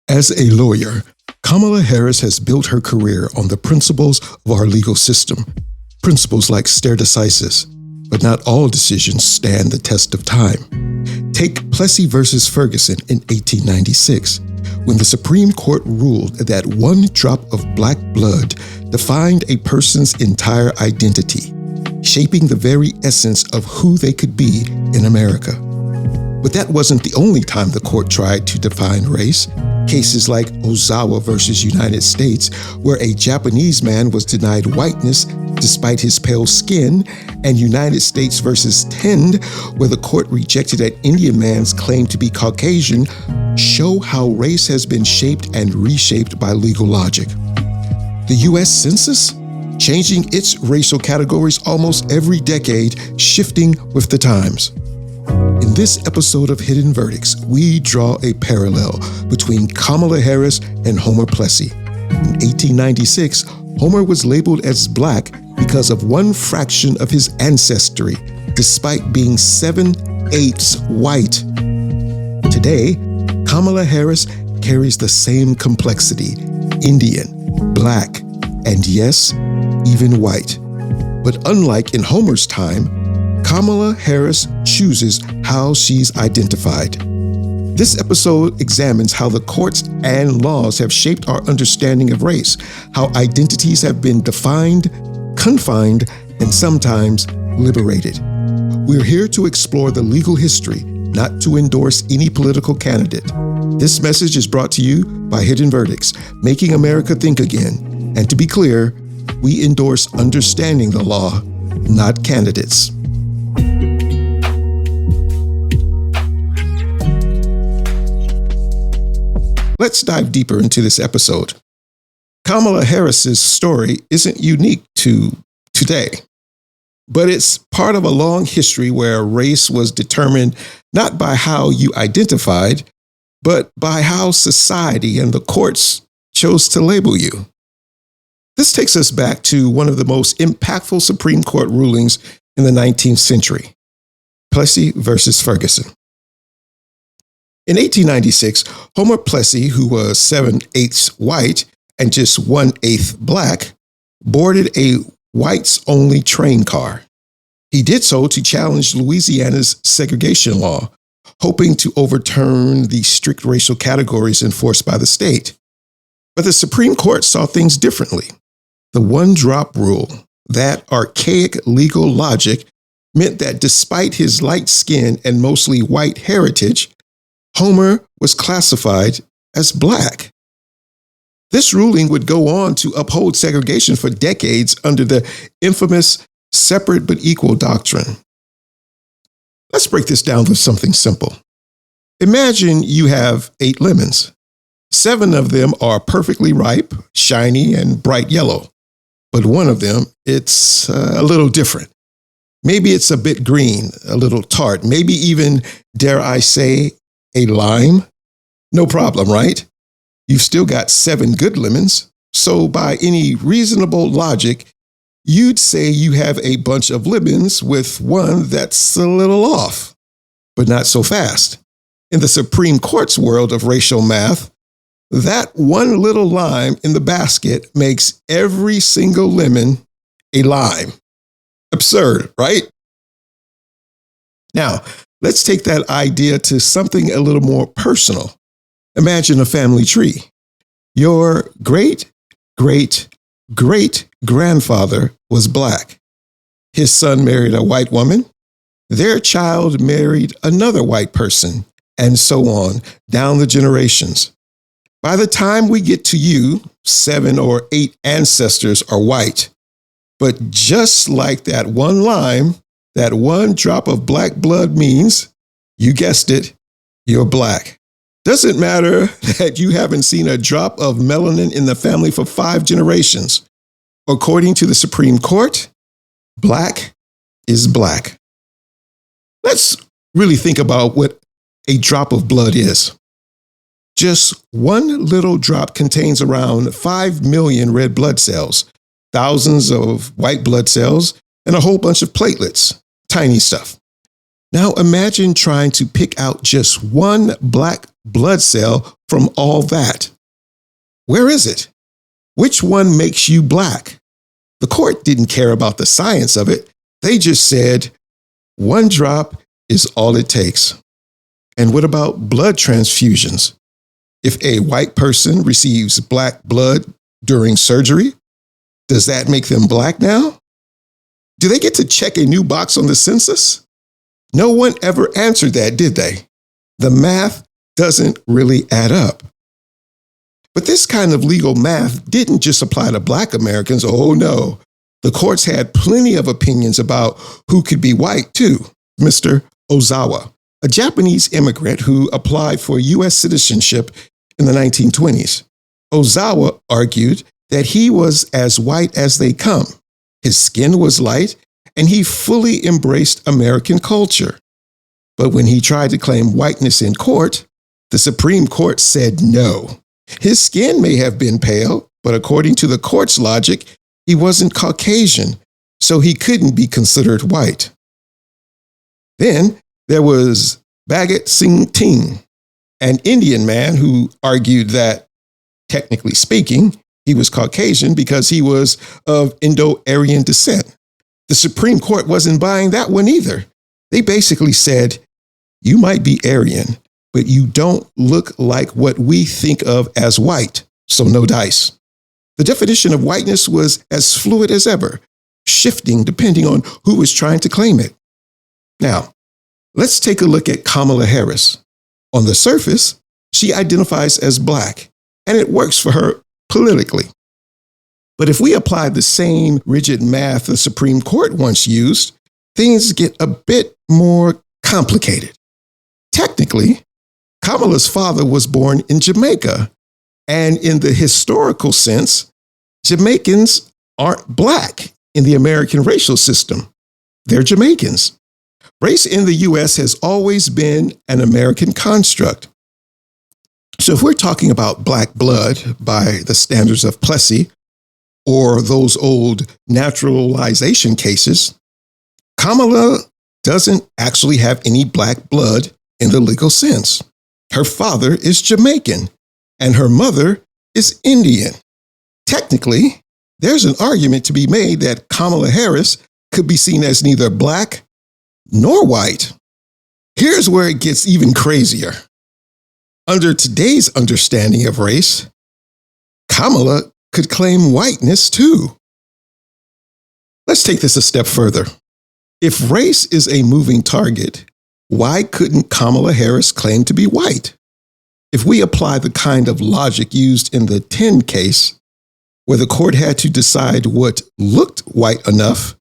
As a lawyer, Kamala Harris has built her career on the principles of our legal system. Principles like stare decisis, but not all decisions stand the test of time. Take Plessy versus Ferguson in 1896, when the Supreme Court ruled that one drop of black blood defined a person's entire identity, shaping the very essence of who they could be in America. But that wasn't the only time the court tried to define race. Cases like Ozawa versus United States, where a Japanese man was denied whiteness despite his pale skin, and United States versus Tend, where the court rejected an Indian man's claim to be Caucasian, show how race has been shaped and reshaped by legal logic. The U.S. Census, changing its racial categories almost every decade, shifting with the times. In this episode of Hidden Verdicts, we draw a parallel between Kamala Harris and Homer Plessy. In 1896, Homer was labeled as black because of one fraction of his ancestry, despite being 7/8 white. Today, Kamala Harris carries the same complexity: Indian, black, and yes, even white. But unlike in Homer's time, Kamala Harris chooses how she's identified. This episode examines how the courts and laws have shaped our understanding of race, how identities have been defined, confined, and sometimes liberated. We're here to explore the legal history, not to endorse any political candidate. This message is brought to you by Hidden Verdicts, making America think again. And to be clear, we endorse understanding the law, not candidates. Let's dive deeper into this episode. Kamala Harris's story isn't unique to today, but it's part of a long history where race was determined not by how you identified, but by how society and the courts chose to label you. This takes us back to one of the most impactful Supreme Court rulings in the 19th century, Plessy versus Ferguson. In 1896, Homer Plessy, who was 7/8 white and just 1/8 black, boarded a whites-only train car. He did so to challenge Louisiana's segregation law, hoping to overturn the strict racial categories enforced by the state. But the Supreme Court saw things differently. The one-drop rule, that archaic legal logic, meant that despite his light skin and mostly white heritage, Homer was classified as black. This ruling would go on to uphold segregation for decades under the infamous separate but equal doctrine. Let's break this down with something simple. Imagine you have 8 lemons. 7 of them are perfectly ripe, shiny, and bright yellow. But one of them, it's a little different. Maybe it's a bit green, a little tart, maybe even, dare I say, a lime? No problem, right? You've still got 7 good lemons. So by any reasonable logic, you'd say you have a bunch of lemons with one that's a little off, but not so fast. In the Supreme Court's world of racial math, that one little lime in the basket makes every single lemon a lime. Absurd, right? Now, let's take that idea to something a little more personal. Imagine a family tree. Your great-great-great-grandfather was black. His son married a white woman. Their child married another white person, and so on, down the generations. By the time we get to you, 7 or 8 ancestors are white. But just like that one lime, that one drop of black blood means, you guessed it, you're black. Doesn't matter that you haven't seen a drop of melanin in the family for 5 generations. According to the Supreme Court, black is black. Let's really think about what a drop of blood is. Just one little drop contains around 5 million red blood cells, thousands of white blood cells, and a whole bunch of platelets, tiny stuff. Now imagine trying to pick out just one black blood cell from all that? Where is it? Which one makes you black? The court didn't care about the science of it. They just said, one drop is all it takes. And what about blood transfusions? If a white person receives black blood during surgery, does that make them black now? Do they get to check a new box on the census? No one ever answered that, did they? The math doesn't really add up. But this kind of legal math didn't just apply to Black Americans. Oh no, the courts had plenty of opinions about who could be white too. Mr. Ozawa, a Japanese immigrant who applied for U.S. citizenship in the 1920s. Ozawa argued that he was as white as they come. His skin was light, and he fully embraced American culture. But when he tried to claim whiteness in court, the Supreme Court said no. His skin may have been pale, but according to the court's logic, he wasn't Caucasian, so he couldn't be considered white. Then there was Bhagat Singh Ting, an Indian man who argued that, technically speaking, he was Caucasian because he was of Indo-Aryan descent. The Supreme Court wasn't buying that one either. They basically said, you might be Aryan, but you don't look like what we think of as white, so no dice. The definition of whiteness was as fluid as ever, shifting depending on who was trying to claim it. Now, let's take a look at Kamala Harris. On the surface, she identifies as black, and it works for her politically. But if we apply the same rigid math the Supreme Court once used, things get a bit more complicated. Technically, Kamala's father was born in Jamaica, and in the historical sense, Jamaicans aren't black in the American racial system. They're Jamaicans. Race in the U.S. has always been an American construct. So if we're talking about black blood by the standards of Plessy or those old naturalization cases, Kamala doesn't actually have any black blood in the legal sense. Her father is Jamaican and her mother is Indian. Technically, there's an argument to be made that Kamala Harris could be seen as neither black nor white. Here's where it gets even crazier. Under today's understanding of race, Kamala could claim whiteness too. Let's take this a step further. If race is a moving target, why couldn't Kamala Harris claim to be white? If we apply the kind of logic used in the 10 case, where the court had to decide what looked white enough,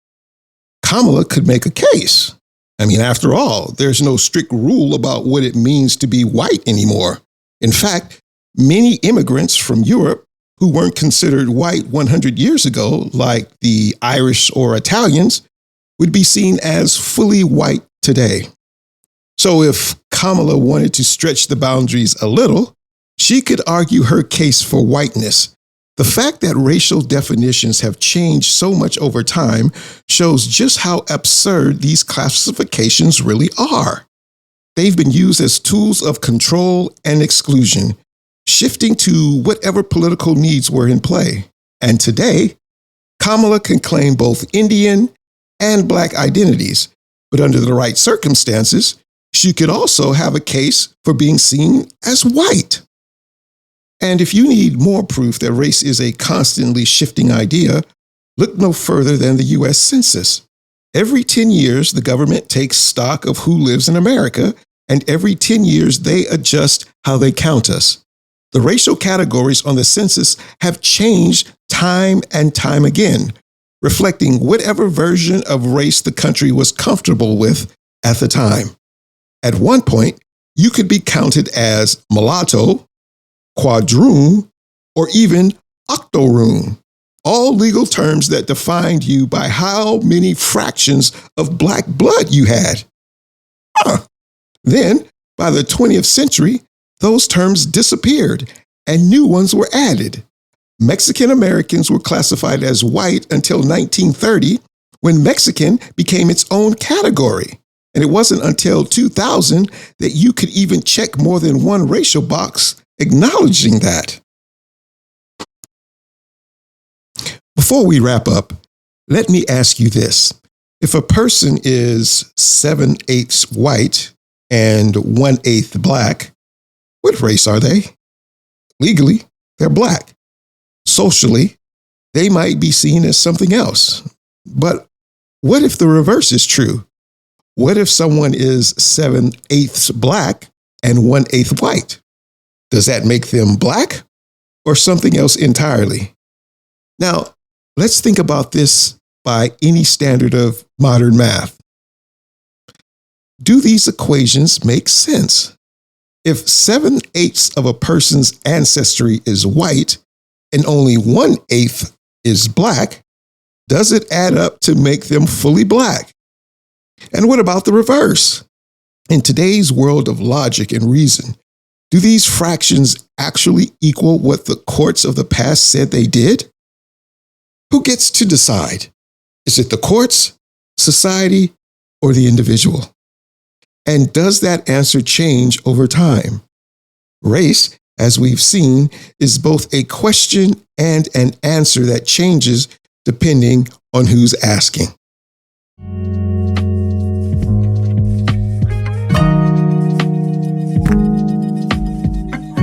Kamala could make a case. I mean, after all, there's no strict rule about what it means to be white anymore. In fact, many immigrants from Europe who weren't considered white 100 years ago, like the Irish or Italians, would be seen as fully white today. So if Kamala wanted to stretch the boundaries a little, she could argue her case for whiteness. The fact that racial definitions have changed so much over time shows just how absurd these classifications really are. They've been used as tools of control and exclusion, shifting to whatever political needs were in play. And today, Kamala can claim both Indian and black identities, but under the right circumstances, she could also have a case for being seen as white. And if you need more proof that race is a constantly shifting idea, look no further than the U.S. Census. Every 10 years, the government takes stock of who lives in America, and every 10 years, they adjust how they count us. The racial categories on the census have changed time and time again, reflecting whatever version of race the country was comfortable with at the time. At one point, you could be counted as mulatto, quadroon, or even octoroon, all legal terms that defined you by how many fractions of black blood you had. Then, by the 20th century, those terms disappeared and new ones were added. Mexican Americans were classified as white until 1930, when Mexican became its own category. And it wasn't until 2000 that you could even check more than one racial box acknowledging that. Before we wrap up, let me ask you this. If a person is 7/8 white and 1/8 black, what race are they? Legally, they're black. Socially, they might be seen as something else. But what if the reverse is true? What if someone is 7/8 black and 1/8 white? Does that make them black or something else entirely? Now, let's think about this by any standard of modern math. Do these equations make sense? If 7/8 of a person's ancestry is white and only 1/8 is black, does it add up to make them fully black? And what about the reverse? In today's world of logic and reason, do these fractions actually equal what the courts of the past said they did? Who gets to decide? Is it the courts, society, or the individual? And does that answer change over time? Race, as we've seen, is both a question and an answer that changes depending on who's asking.